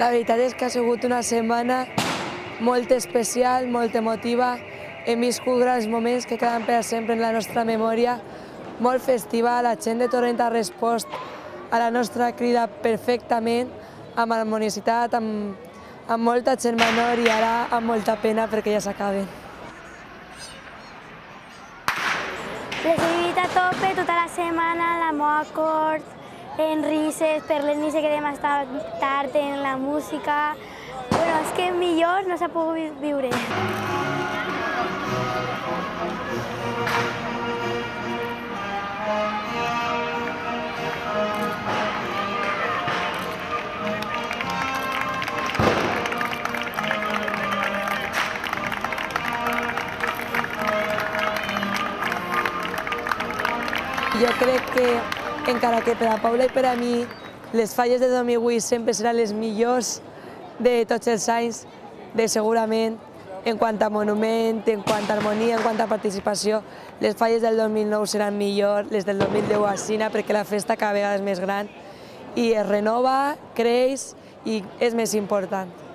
La veritat és que ha sigut una setmana molt especial, molt emotiva. Hem viscut grans moments que queden per sempre en la nostra memòria, molt festiva. La gent de Torrent ha respost a la nostra crida perfectament, amb harmonicitat, amb molta gent menor i ara amb molta pena perquè ja s'acaben. Les he vivit a tope tota la setmana, la meva cort, en risses, per les nits que hem estat tard en la música. Bueno, és que millor no s'ha pogut viure. Jo crec que, encara que per a Paula i per a mi, les falles de 2008 sempre seran les millors de tots els anys, segurament, en quant a monument, en quant a harmonia, en quant a participació, les falles del 2009 seran millors, les del 2010 així, perquè la festa cada vegada és més gran i es renova, creix i és més important.